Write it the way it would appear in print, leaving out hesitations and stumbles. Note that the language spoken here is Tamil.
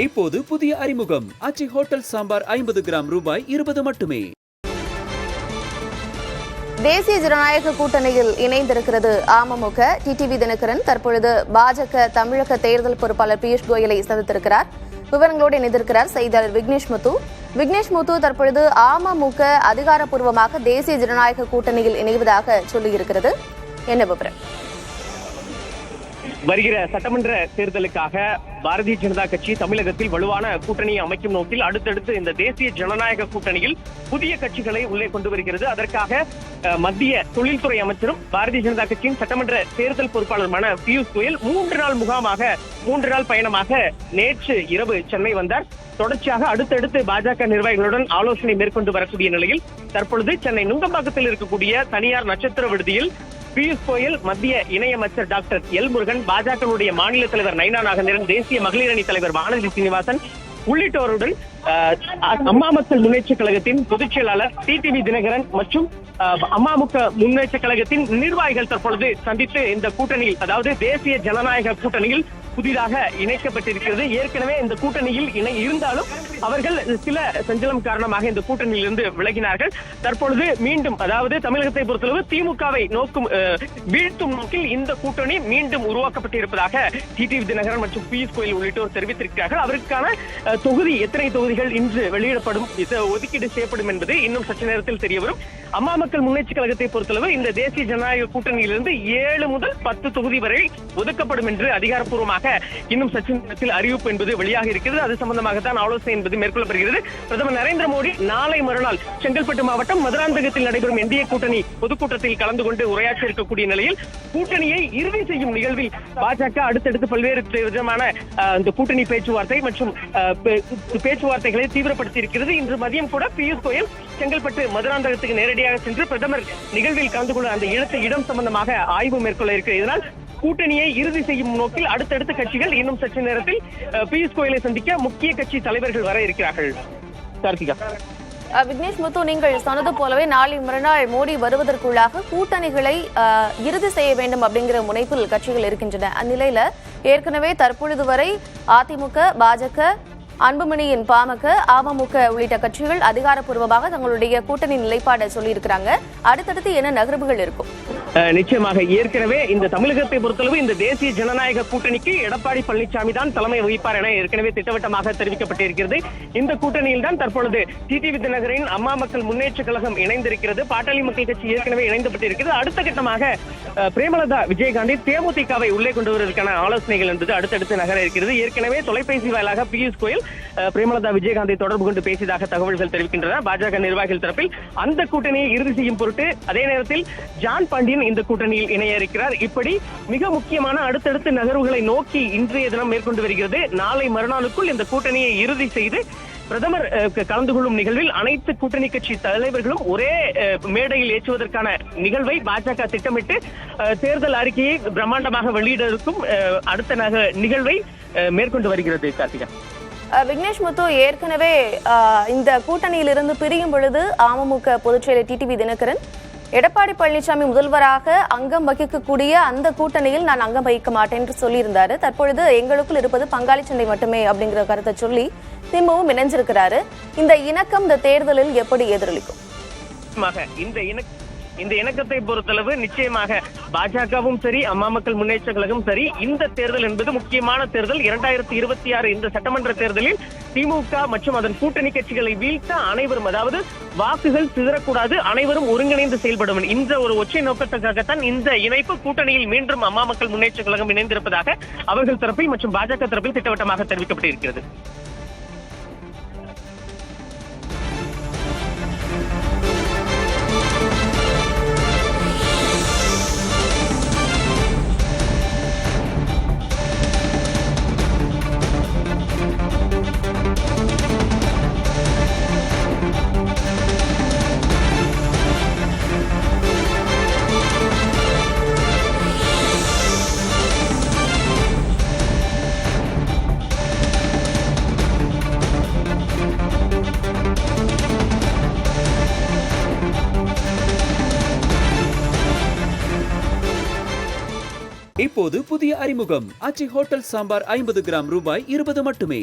இப்போது புதிய அறிமுகம் ஆச்சி ஹோட்டல் சாம்பார் 50 கிராம் ரூபாய் 20 மட்டுமே. தேசிய ஜனநாயக கூட்டணியில் இணைந்திருக்கிறது அமமுக. டிடிவி தினகரன் தற்பொழுது பாஜக தமிழக தேர்தல் பொறுப்பாளர் பியூஷ் கோயலை சந்தித்திருக்கிறார். விவரங்களோடு இணைந்திருக்கிறார் செய்தியாளர் விக்னேஷ் முத்து. தற்பொழுது அமமுக அதிகாரப்பூர்வமாக தேசிய ஜனநாயக கூட்டணியில் இணைவதாக சொல்லியிருக்கிறது. என்ன விவரம்? வருகிற சட்டமன்ற தேர்தலுக்காக பாரதிய ஜனதா கட்சி தமிழகத்தில் வலுவான கூட்டணியை அமைக்கும் நோக்கில் அடுத்தடுத்து இந்த தேசிய ஜனநாயக கூட்டணியில் புதிய கட்சிகளை உள்ளே கொண்டு வருகிறது. அதற்காக மத்திய தொழில்துறை அமைச்சரும் பாரதிய ஜனதா கட்சியின் சட்டமன்ற தேர்தல் பொறுப்பாளருமான பியூஷ் கோயல் 3 நாள் பயணமாக நேற்று இரவு சென்னை வந்தார். தொடர்ச்சியாக அடுத்தடுத்து பாஜக நிர்வாகிகளுடன் ஆலோசனை மேற்கொண்டு வரக்கூடிய நிலையில் தற்பொழுது சென்னை நுங்கம்பாக்கத்தில் இருக்கக்கூடிய தனியார் நட்சத்திர விடுதியில் பியூஷ் கோயல், மத்திய இணையமைச்சர் டாக்டர் எல் முருகன், பாஜகவுடைய மாநில தலைவர் நைனா நாகேந்திரன், தேசிய மகளிர் அணி தலைவர் வானதி சீனிவாசன் உள்ளிட்டோருடன் அம்மா மக்கள் முன்னேற்ற கழகத்தின் பொதுச் செயலாளர் டிடிவி தினகரன் மற்றும் அமமுக முன்னேற்ற கழகத்தின் நிர்வாகிகள் தற்பொழுது சந்தித்து இந்த கூட்டணியில், அதாவது தேசிய ஜனநாயக கூட்டணியில் புதிதாக இணைக்கப்பட்டிருக்கிறது. ஏற்கனவே இந்த கூட்டணியில் இருந்தாலும் அவர்கள் சில சஞ்சலம் காரணமாக இந்த கூட்டணியில் இருந்து விலகினார்கள். தற்பொழுது மீண்டும், அதாவது தமிழகத்தை பொறுத்தளவு திமுகவை வீழ்த்தும் நோக்கில் இந்த கூட்டணி மீண்டும் உருவாக்கப்பட்டிருப்பதாக டிடிவி தினகரன் மற்றும் பியூஷ் கோயல் உள்ளிட்டோர் தெரிவித்திருக்கிறார்கள். அவருக்கான தொகுதி, எத்தனை தொகுதிகள் இன்று வெளியிடப்படும், ஒதுக்கீடு செய்யப்படும் என்பது இன்னும் சற்று நேரத்தில் தெரிய வரும். அம்மா மக்கள் முன்னேற்ற கழகத்தை பொறுத்தளவு இந்த தேசிய ஜனநாயக கூட்டணியிலிருந்து 7 முதல் 10 தொகுதி வரை ஒதுக்கப்படும் என்று அதிகாரப்பூர்வமாக இன்னும் சற்று நேரத்தில் அறிவிப்பு என்பது வெளியாக இருக்கிறது. அது சம்பந்தமாகத்தான் ஆலோசனை என்பது மேற்கொள்ளப்படுகிறது. பிரதமர் நரேந்திர மோடி நாளை மறுநாள் செங்கல்பட்டு மாவட்டம் மதுராந்தகத்தில் நடைபெறும் என்டிஏ கூட்டணி பொதுக்கூட்டத்தில் கலந்து கொண்டு உரையாற்ற இருக்கக்கூடிய நிலையில் கூட்டணியை இறுதி செய்யும் நிகழ்வில் பாஜக அடுத்தடுத்து பல்வேறு விதமான இந்த கூட்டணி பேச்சுவார்த்தை மற்றும் பேச்சுவார்த்தைகளை தீவிரப்படுத்தி இருக்கிறது. இன்று மதியம் கூட பியூஷ் கோயல் செங்கல்பட்டு மதுராந்தகத்துக்கு நேரடியாக சென்று பிரதமர் நிகழ்வில் கலந்து கொள்ள அந்த இடம் சம்பந்தமாக ஆய்வு மேற்கொள்ள இருக்கிறது. இதனால் கூட்டணியை இறுதி செய்யும் நோக்கில் அடுத்தடுத்த கட்சிகள் இன்னும் சற்று நேரத்தில் பியூஷ் கோயலை சந்திக்க முக்கிய கட்சி தலைவர்கள் வர இருக்கிறார்கள். கார்த்திகா. விக்னேஷ் முத்து, நீங்கள் சொன்னது போலவே நாளை மறுநாள் மோடி வருவதற்குள்ளாக கூட்டணிகளை இறுதி செய்ய வேண்டும் அப்படிங்கிற முனைப்பில் கட்சிகள் இருக்கின்றன. அந்நிலையில ஏற்கனவே தற்பொழுது வரை அதிமுக, பாஜக, அன்புமணியின் பாமக, அமமுக உள்ளிட்ட கட்சிகள் அதிகாரப்பூர்வமாக தங்களுடைய கூட்டணி நிலைப்பாடை சொல்லியிருக்கிறாங்க. அடுத்தடுத்து என்ன நகர்வுகள் இருக்கும்? நிச்சயமாக ஏற்கனவே இந்த தமிழகத்தை பொறுத்தளவு இந்த தேசிய ஜனநாயக கூட்டணிக்கு எடப்பாடி பழனிசாமி தான் தலைமை வகிப்பார் என ஏற்கனவே திட்டவட்டமாக தெரிவிக்கப்பட்டிருக்கிறது. இந்த கூட்டணியில் தான் தற்பொழுது டிடிவி தினகரன் அம்மா மக்கள் முன்னேற்ற கழகம் இணைந்திருக்கிறது. பாட்டாளி மக்கள் கட்சி ஏற்கனவே இணைந்துபட்டிருக்கிறது. அடுத்த கட்டமாக பிரேமலதா விஜயகாந்தி தேமுதிகவை உள்ளே கொண்டு வருவதற்கான ஆலோசனைகள் என்பது அடுத்தடுத்து நகர இருக்கிறது. ஏற்கனவே தொலைபேசி வாயிலாக பியூஷ் கோயல் பிரேமலதா விஜயகாந்தை தொடர்பு கொண்டு பேசியதாக தகவல்கள் தெரிவிக்கின்றன. பாஜக நிர்வாகிகள் தரப்பில் அந்த கூட்டணியை இறுதி செய்யும் பொருட்டு அதே நேரத்தில் ஜான் பாண்டியன் இந்த கூட்டணியில் இணைய இருக்கிறார். இப்படி மிக முக்கியமான அடுத்தடுத்த நகர்வுகளை நோக்கி இன்றைய தினம் மேற்கொண்டு வருகிறது. நாளை மறுநாளுக்குள் இந்த கூட்டணியை இறுதி செய்து பிரதமர் கலந்து கொள்ளும் நிகழ்வில் அனைத்து கூட்டணி கட்சி தலைவர்களும் ஒரே மேடையில் ஏற்றுவதற்கான நிகழ்வை பாஜக திட்டமிட்டு தேர்தல் அறிக்கையை பிரம்மாண்டமாக வெளியிட இருக்கும் அடுத்த நிகழ்வை மேற்கொண்டு வருகிறது. கார்த்திகா. விக்னேஷ் முத்து, ஏற்கனவே இந்த கூட்டணியிலிருந்து பிரியும் பொழுது அமமுக பொதுச் செயலர் டிடிவி தினகரன் எடப்பாடி பழனிசாமி முதல்வராக அங்கம் வகிக்கக்கூடிய அந்த கூட்டணியில் நான் அங்கம் வகிக்க மாட்டேன் என்று சொல்லியிருந்தாரு. தற்பொழுது எங்களுக்குள் இருப்பது பங்காளி சண்டை மட்டுமே அப்படிங்கிற கருத்தை சொல்லி திமுகவும் இணைஞ்சிருக்கிறாரு. இந்த இணக்கம் இந்த தேர்தலில் எப்படி எதிரொலிக்கும்? இந்த இணக்கத்தை பொறுத்தளவு நிச்சயமாக பாஜகவும் சரி, அம்மா மக்கள் முன்னேற்ற கழகம் சரி, இந்த தேர்தல் என்பது முக்கியமான தேர்தல். 2026 இந்த சட்டமன்ற தேர்தலில் திமுக மற்றும் அதன் கூட்டணி கட்சிகளை வீழ்த்த அனைவரும், அதாவது வாக்குகள் சிதறக்கூடாது, அனைவரும் ஒருங்கிணைந்து செயல்படும் இந்த ஒரு ஒற்றை நோக்கத்துக்காகத்தான் இந்த இணைப்பு கூட்டணியில் மீண்டும் அம்மா மக்கள் முன்னேற்ற கழகம் இணைந்திருப்பதாக அவர்கள் தரப்பில் மற்றும் பாஜக தரப்பில் திட்டவட்டமாக தெரிவிக்கப்பட்டிருக்கிறது. இப்போது புதிய அறிமுகம் ஆச்சி ஹோட்டல் சாம்பார் 50 கிராம் ரூபாய் 20 மட்டுமே.